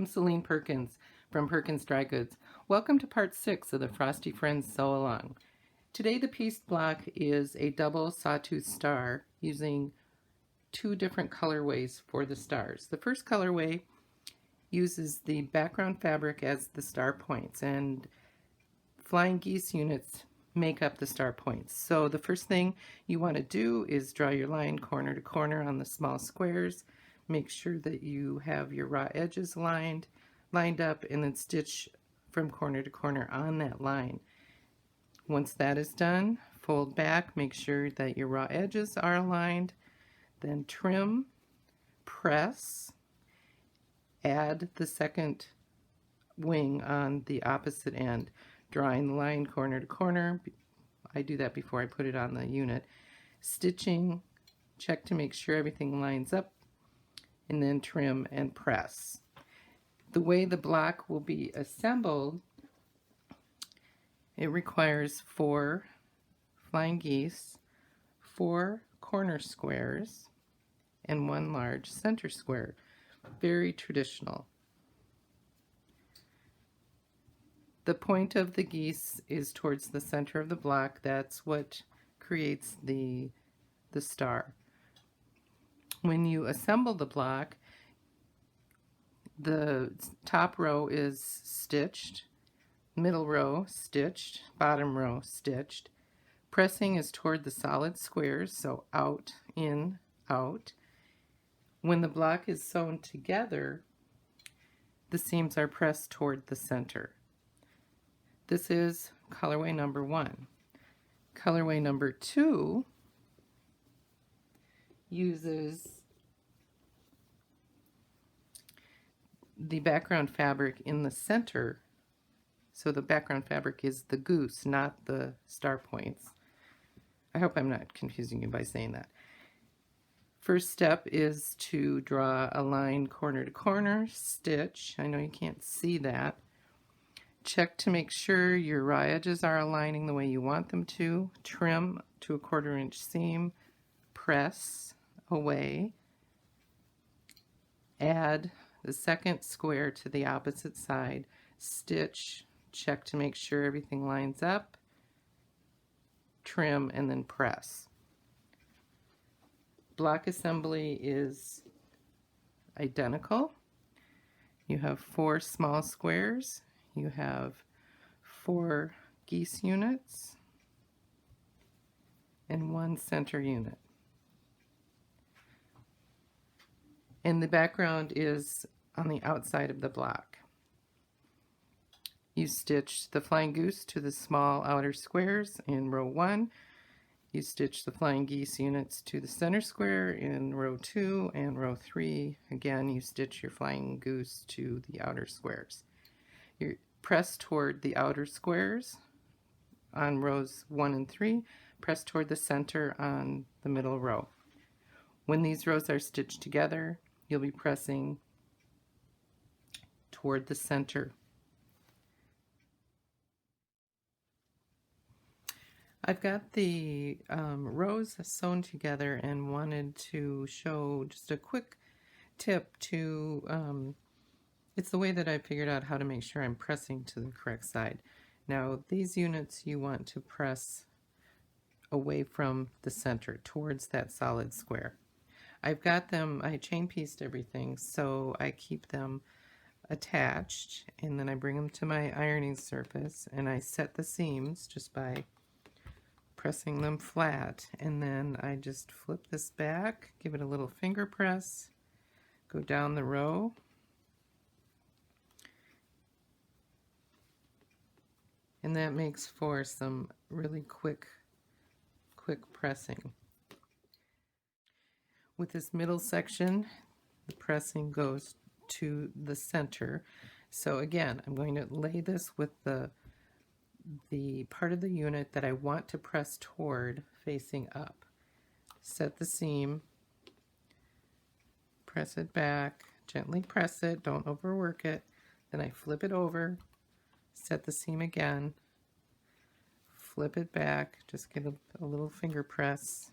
Celine Perkins from Perkins Dry Goods. Welcome to part 6 of the Frosty Friends Sew Along. Today the piece block is a double sawtooth star using 2 different colorways for the stars. The first colorway uses the background fabric as the star points, and Flying Geese units make up the star points. So the first thing you want to do is draw your line corner to corner on the small squares. Make sure that you have your raw edges lined up, and then stitch from corner to corner on that line. Once that is done, fold back, make sure that your raw edges are aligned, then trim, press, add the second wing on the opposite end, drawing the line corner to corner. I do that before I put it on the unit. Stitching, check to make sure everything lines up, and then trim and press. The way the block will be assembled, it requires 4 flying geese, 4 corner squares, and 1 large center square. Very traditional. The point of the geese is towards the center of the block. That's what creates the star. When you assemble the block, the top row is stitched, middle row stitched, bottom row stitched. Pressing is toward the solid squares, so out, in, out. When the block is sewn together, the seams are pressed toward the center. This is colorway number 1. Colorway number 2 uses the background fabric in the center. So the background fabric is the goose, not the star points. I hope I'm not confusing you by saying that. First step is to draw a line corner to corner, stitch. I know you can't see that. Check to make sure your raw edges are aligning the way you want them to. Trim to a 1/4 inch seam, press away, add the second square to the opposite side, stitch, check to make sure everything lines up, trim, and then press. Block assembly is identical. You have 4 small squares, you have 4 geese units, and 1 center unit. And the background is on the outside of the block. You stitch the flying goose to the small outer squares in row 1. You stitch the flying geese units to the center square in row 2, and row 3, again, you stitch your flying goose to the outer squares. You press toward the outer squares on rows 1 and 3, press toward the center on the middle row. When these rows are stitched together, you'll be pressing toward the center. I've got the rows sewn together and wanted to show just a quick tip to, it's the way that I figured out how to make sure I'm pressing to the correct side. Now these units you want to press away from the center, towards that solid square. I've got them, I chain pieced everything, so I keep them attached, and then I bring them to my ironing surface and I set the seams just by pressing them flat, and then I just flip this back, give it a little finger press, go down the row, and that makes for some really quick pressing. With this middle section, the pressing goes to the center. So again, I'm going to lay this with the part of the unit that I want to press toward facing up. Set the seam, press it back, gently press it, don't overwork it. Then I flip it over, set the seam again, flip it back, just get a little finger press,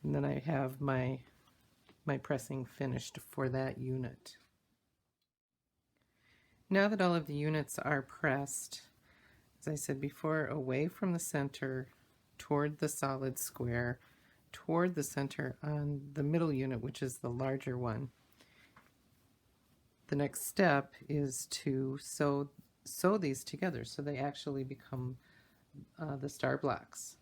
and then I have my pressing finished for that unit. Now that all of the units are pressed, as I said before, away from the center, toward the solid square, toward the center on the middle unit, which is the larger one. The next step is to sew these together so they actually become the star blocks.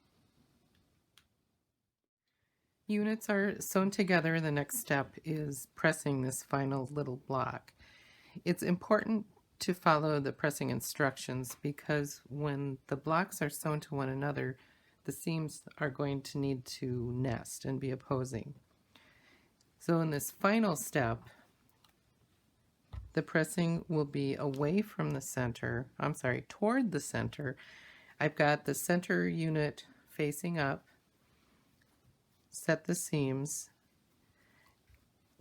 Units are sewn together. The next step is pressing this final little block. It's important to follow the pressing instructions because when the blocks are sewn to one another, the seams are going to need to nest and be opposing. So in this final step, the pressing will be away from the center, toward the center. I've got the center unit facing up, set the seams,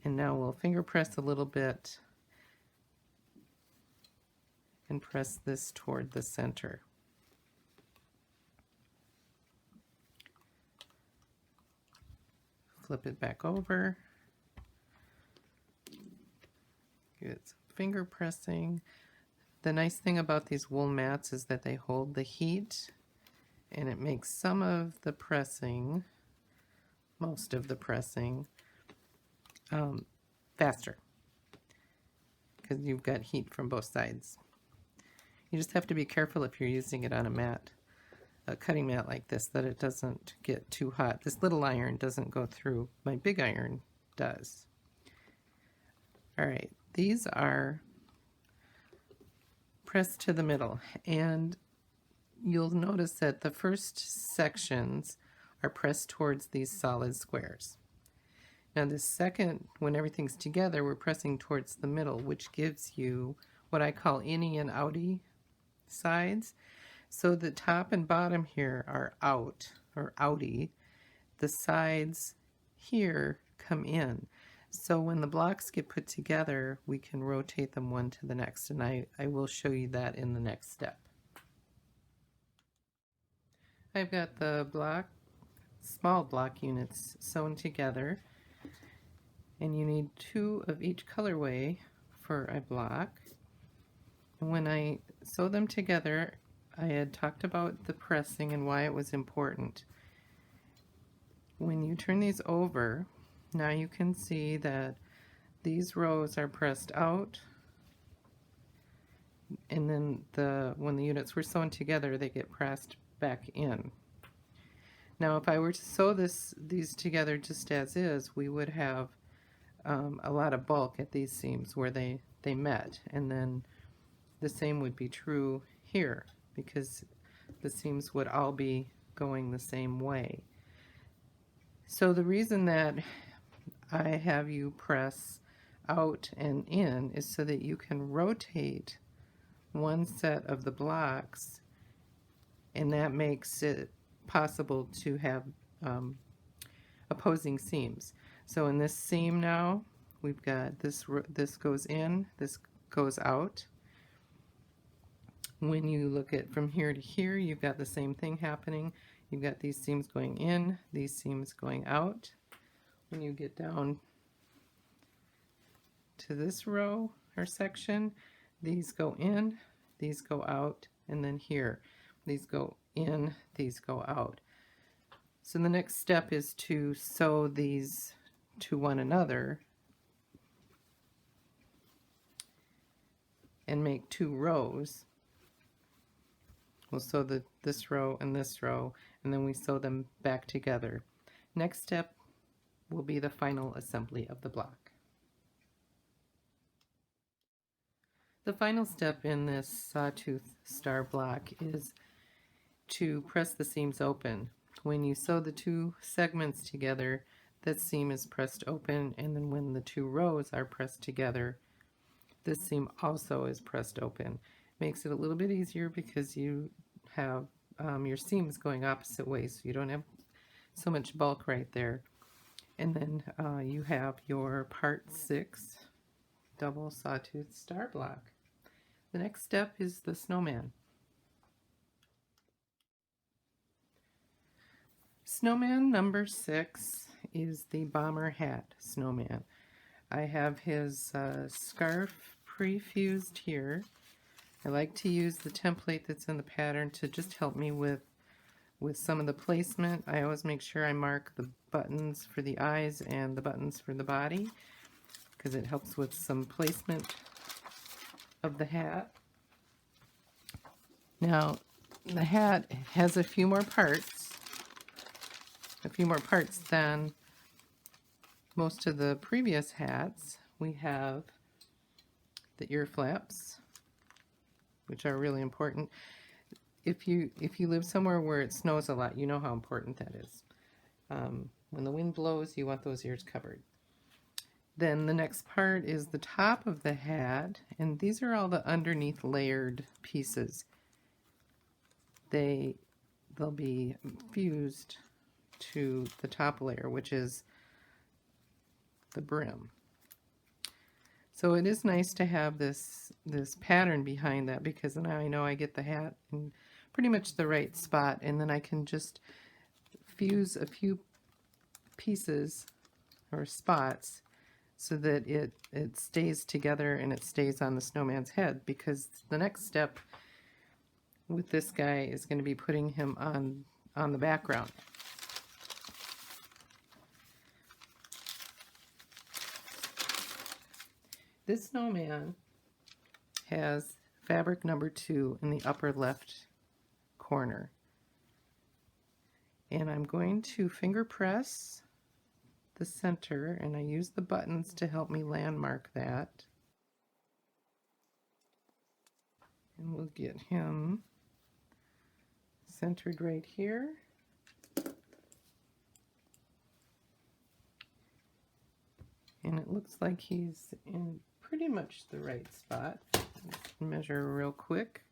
and now we'll finger press a little bit and press this toward the center. Flip it back over. Good finger pressing. The nice thing about these wool mats is that they hold the heat, and it makes some of the pressing, most of the pressing, faster because you've got heat from both sides. You just have to be careful if you're using it on a mat, a cutting mat like this, that it doesn't get too hot. This little iron doesn't go through. My big iron does. All right, these are pressed to the middle, and you'll notice that the first sections are pressed towards these solid squares. Now the second, when everything's together, we're pressing towards the middle, which gives you what I call innie and outie sides. So the top and bottom here are out, or outie. The sides here come in. So when the blocks get put together, we can rotate them one to the next, and I will show you that in the next step. I've got the small block units sewn together, and you need 2 of each colorway for a block. And when I sew them together, I had talked about the pressing and why it was important. When you turn these over, now you can see that these rows are pressed out, and then when the units were sewn together, they get pressed back in. Now if I were to sew these together just as is, we would have a lot of bulk at these seams where they met, and then the same would be true here because the seams would all be going the same way. So the reason that I have you press out and in is so that you can rotate one set of the blocks, and that makes it possible to have opposing seams. So in this seam now, we've got this goes in, this goes out. When you look at from here to here, you've got the same thing happening. You've got these seams going in, these seams going out. When you get down to this row or section, these go in, these go out, and then here, these go in, these go out. So the next step is to sew these to one another and make 2 rows. We'll sew this row, and then we sew them back together. Next step will be the final assembly of the block. The final step in this sawtooth star block is to press the seams open. When you sew the 2 segments together, that seam is pressed open, and then when the 2 rows are pressed together, this seam also is pressed open. Makes it a little bit easier because you have your seams going opposite ways, so you don't have so much bulk right there. And then you have your part 6 double sawtooth star block. The next step is the snowman. Snowman number 6 is the bomber hat snowman. I have his scarf pre-fused here. I like to use the template that's in the pattern to just help me with some of the placement. I always make sure I mark the buttons for the eyes and the buttons for the body because it helps with some placement of the hat. Now, the hat has a few more parts than most of the previous hats. We have the ear flaps, which are really important. If you live somewhere where it snows a lot, you know how important that is. When the wind blows, you want those ears covered. Then the next part is the top of the hat, and these are all the underneath layered pieces. They'll be fused to the top layer, which is the brim. So it is nice to have this pattern behind that, because now I know I get the hat in pretty much the right spot, and then I can just fuse a few pieces or spots so that it stays together and it stays on the snowman's head, because the next step with this guy is going to be putting him on the background. This snowman has fabric number 2 in the upper left corner. And I'm going to finger press the center, and I use the buttons to help me landmark that. And we'll get him centered right here. And it looks like he's in pretty much the right spot. Let's measure real quick.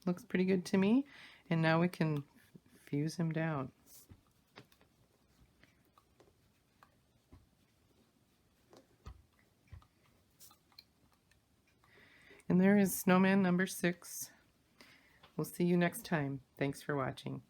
Looks pretty good to me. And now we can fuse him down. And there is snowman number 6. We'll see you next time. Thanks for watching.